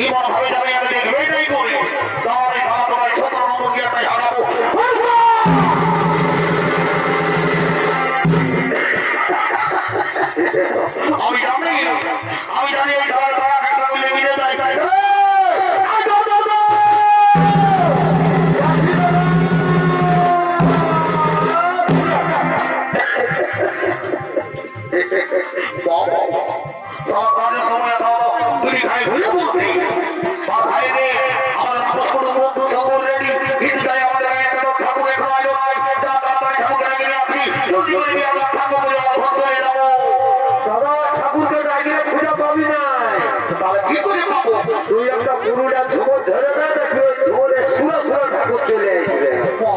এবার হবে যাবে আমি দেখবে এটাই করি তাহলে খাওয়া তোমার ছোট নম্বর গিয়ে তাই হারাবো আমি জানি ওই ধার তারা একটা মিলে মিলে যায় সময় দুই ভাই ভুলে বলছি বা ভাই রে আমার আপস কোনো বন্ধু ঠাকুর রেডি কিন্তু তাই আমাদের ঠাকুর এখন আলো নাই ঠাকুর আগে আপনি জলদি করে গিয়ে আমরা ঠাকুর ভক্তরে যাবো দাদা ঠাকুরকে ডাকিয়ে খুঁজে পাবি না তাহলে কি করে পাবো তুই একটা পুরুটা ঝুমো ধরে দেয় দেখবি ওই ঝুমোরে সুরা সুরা ঠাকুর চলে আসবে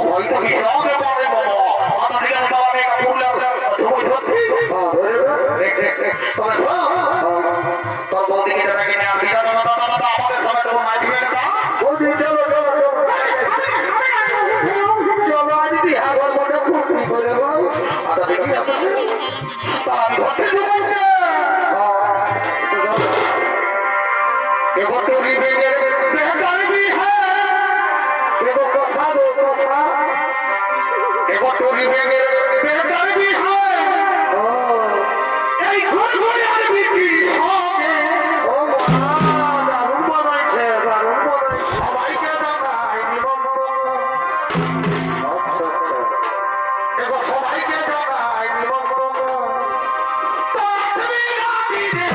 হয়তো কি সঙ্গে পাবে বাবা আমাদের কাছে বাবা একটা পুরুলা ঝুমো ধরছি তবে তোর বৌদিকে ডাকি না বিধান আমাদের সবাই তো মাছ দিবে না বৌদি চলো চলো চলো আজ বিহার মনে ফুর্তি করে আচ্ছা দেখি আমি ঘরতে देखो टोली बेगे बेहतर भी है देखो कथा दो कथा देखो टोली बेगे बेहतर भी है এই ঘর ঘরে আর বিক্রি হবে ও মা দারুণ বানাইছে সবাইকে দেখাই নিমন্ত্রণ আচ্ছা দেখো সবাইকে দেখাই নিমন্ত্রণ তুমি রাখি দে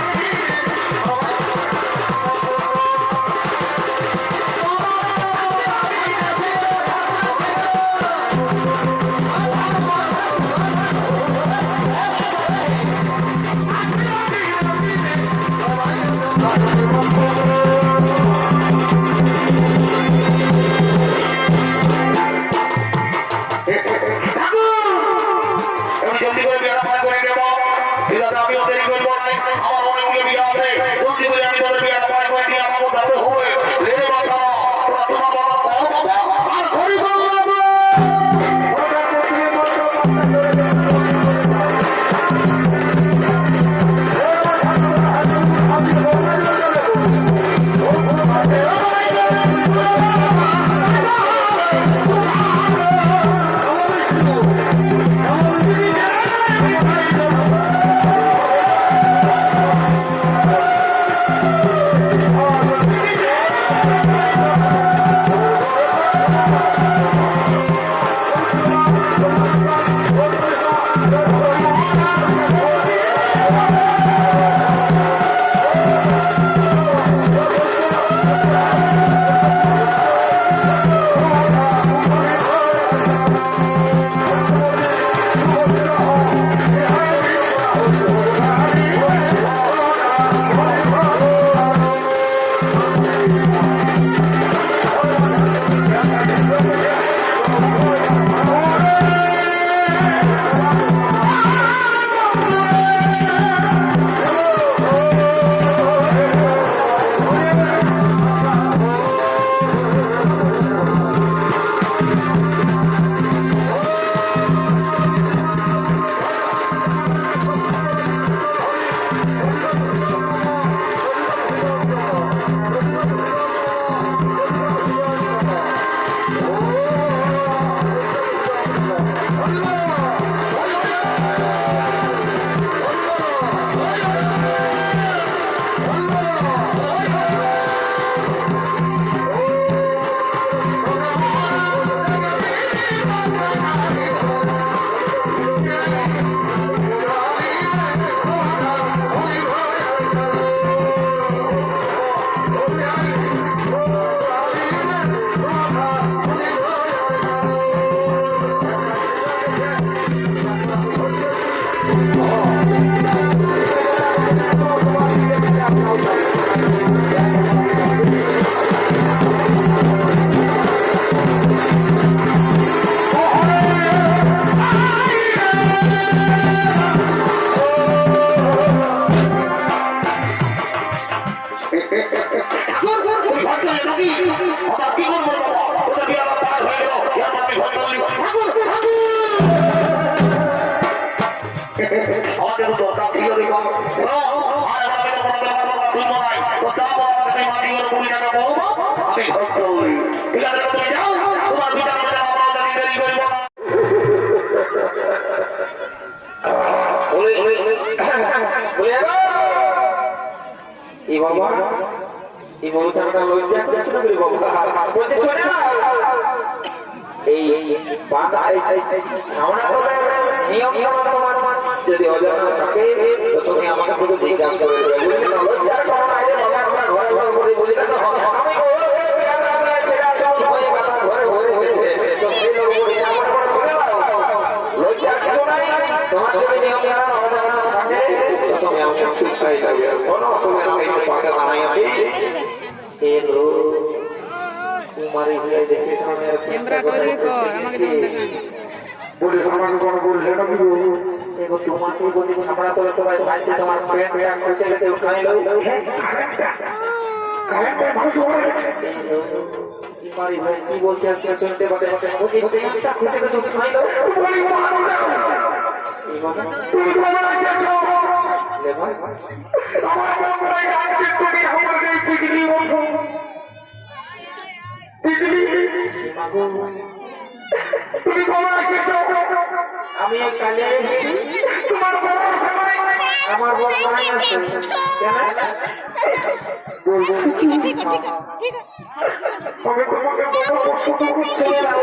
দুটো কাকি যদি কম আর আমাদের কোনো ব্যাপার তুই মনাই তো দাও আমাদের মাটি করে বলি না বলবো আমি ভক্ত হই ঠিক আছে তুমি যাও তোমার বিচার করে আমরা দেরি করব না এই বাবা এই মনুষ্যটা লজ্জা করছে না বাবা বলছে শোনে না এই বাধা সামনা করে নিয়ম তোমার যদি অজানা থাকে তো তুমি আমাকে পুরো জিজ্ঞাসা করে দেবে লজ্জার কারণ আছে বাবা আমরা ঘরে ঘরে করে বলি না আমি বলবো বিয়ার আমরা ছেড়া সব হয়ে কথা ঘরে ঘরে হয়েছে তো সেই লোক বলি আমরা বড় শুনে নাও লজ্জার কিছু নাই তোমার যদি নিয়ম জানা অজানা থাকে তো তুমি আমাকে শিখাই যাবে কোনো অসুবিধা নেই পাশে দাঁড়াই আছি हेलो तुम्हारी हुए देखे सामने कैमरा तैরি কর আমাকে যেমন দেখান বলে আমাকে কোন বলছে না কি এগো তোমাকে বলি ছাপড়া করে সবাই ভাইতে তোমার পেট পেট খুশি গেছে উঠাই লও কারেন্ট ভালো জোরে গেছে তোমারি ভাই কি বলছে কে শুনতে পাতে বুঝি এটা খুশি গেছে উঠাই লও বলি মারো না এই বাবা তুমি বলা যাচ্ছো ले भाई আমার বড় গাছে তুমি আমার গায়ে পিগলি ওঠো পিগলি তুমি বলা যাচ্ছো আমি কালে তোমার বড় সবাই আমার বড় ভাই আছে কেন বলবো ঠিক আছে আমি তোমাকে বড় শুধু চলে যাও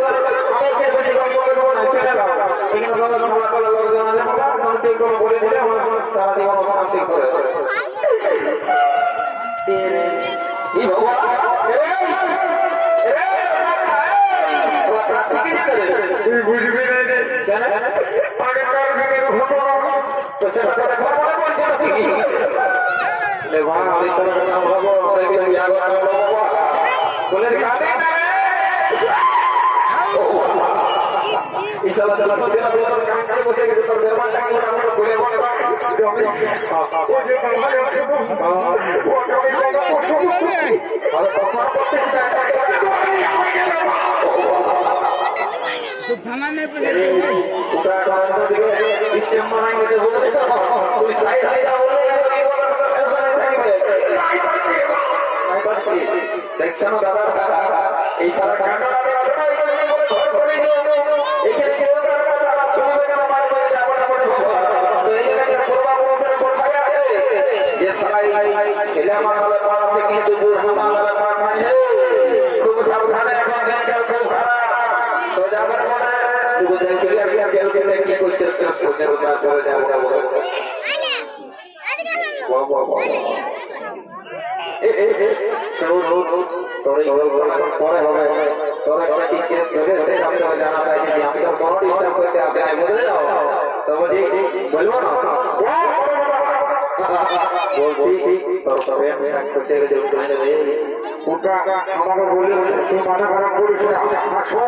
আমি কে বসে গল্প করব না চলে যাও এখানে বাবা বাবা বলা লোকজন আছে বাবা মনতে কোন বলে দিলে আমার সারা জীবন শান্তি করে তেরে এই বাবা তুই বুঝবি না কেন আগে কার দিকে হতো তো সেটা তো খবর বলছে নাকি ले वहां हमारी तरह का बाबा लेकिन याद आ रहा बाबा बोले काले इस वाला चला तो चला बोल काम करे बसे के तो दरबार का हम बोले वो जो कंगाले होते वो अरे कमर पत्ते से तो थाना में पे उठा कांडो दिखे सिस्टम बनाएंगे तो बोले कोई साइड आ जाओ দেখছেন দাদার দাদা এই সারা কান্ডটা দেখছো না এই ঘর করে এখানে কেউ দাদা শুনবে কেন মার করে যাবো না বলে তো এইখানে পূর্বা পুরুষের কোথায় আছে যে সারা ছেলে আমার বলে পার আছে কিন্তু বুড়ো আমার বলে পার নাই খুব সাবধানে এখন দিনকাল খুব খারাপ তো যাবার মনে তুই দেখলি আর কেউ কেউ কি করছিস কেস করছে তারপরে যাবো তোর পরে হবে তোর একটা কি কেস ধরেছে আমি তো জানা পাইছি যে আমি তো বড় ডিস্টার্ব করতে আসে নাই বুঝলে যাও তো বলি বলবো না বলছি তোর তবে আমি একটা ছেড়ে দেব না রে ওটা আমাকে বলে তুই মাথা খারাপ করিস না আসো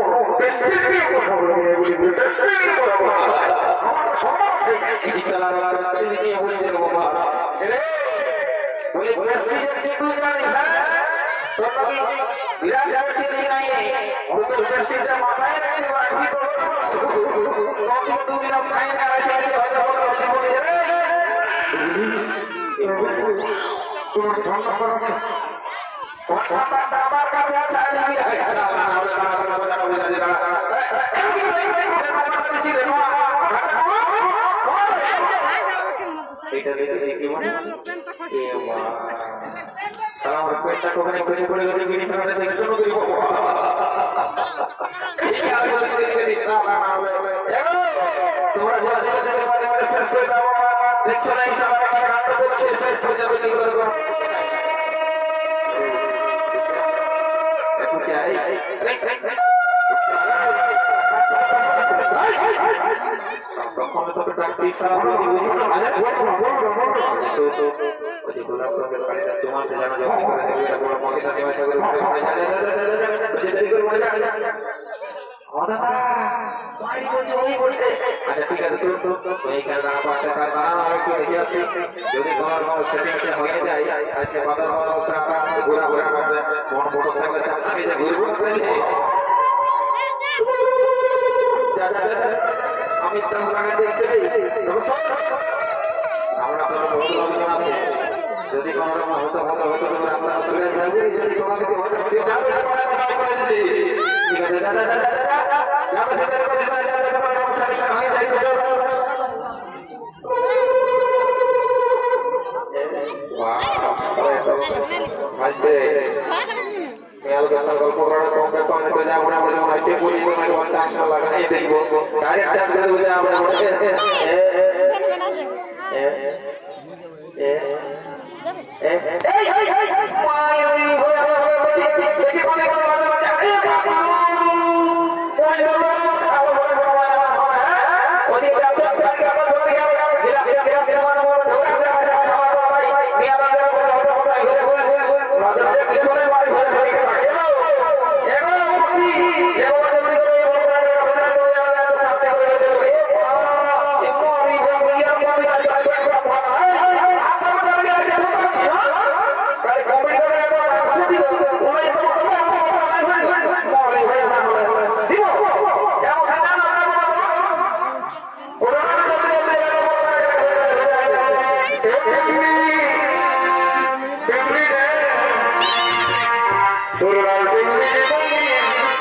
কথা বলে এগুলি আমার সমাজ এই সালার রাস্তায় নিয়ে বলে দেব বাবা রে বলে প্রেস্টিজের ঠিক জানি হ্যাঁ तो कभी विराट प्रेस्टीज नहीं है वो तो प्रेस्टीज है माताएं नहीं है अभी तो कौन तू मेरा साइन कर रहा है हो जाओ तो बोले रे तुम ठंडा करो कौन सा बार का से साइन भी है साला এটা দেখে দেখি মানে এ মা সালাম রিকোয়েস্টটা কোনে কইছে পড়ে গেছে বিনি সামনে দেখে জন্য করি বাবা এই আর বলে করি সালা না হবে তোমরা বলা দিলে যে মানে মানে শেষ করে দাও দেখছো না এই সালা কি কাণ্ড করছে শেষ করে যাবে কি করব একটু চাই তখন তো ট্যাক্সি সারা বলি বুঝি না সো তো ওই গোলাপ রঙের শাড়িটা তোমার সে জানা যখন করে দেবে বড় মশিটা দিয়ে এটা করে পড়ে যায় সেটা কি করে পড়ে যায় ও দাদা ভাই বলছি ওই বলতে আচ্ছা ঠিক আছে শুন তো এই খেলনা পাশে কার বানানো আমি একটু দেখে আসছি যদি তোমার কোনো সেটিংটা হয়ে যায় আজকে বাজার হওয়ার অবস্থা আছে ঘোরা ঘোরা করবে মোটরসাইকেল চালাবে যে ঘুরবো আমি তো লাগা দেখছি আপনারা বহুত লোকজন আছে যদি কোনো রকম হতো আপনারা চলে যাবেন যদি তোমাকে সেটা ঠিক আছে দাদা আমার সাথে করে চলে যাবে তোমার সমস্যা হয়ে যাবে আচ্ছা মেয়াল গেছাল গল্প করার কম কম করে যাব আমরা মাসে পুরি করে 50 লাখ লাগাই দেব ডাইরেক্ট চাষ করে আমরা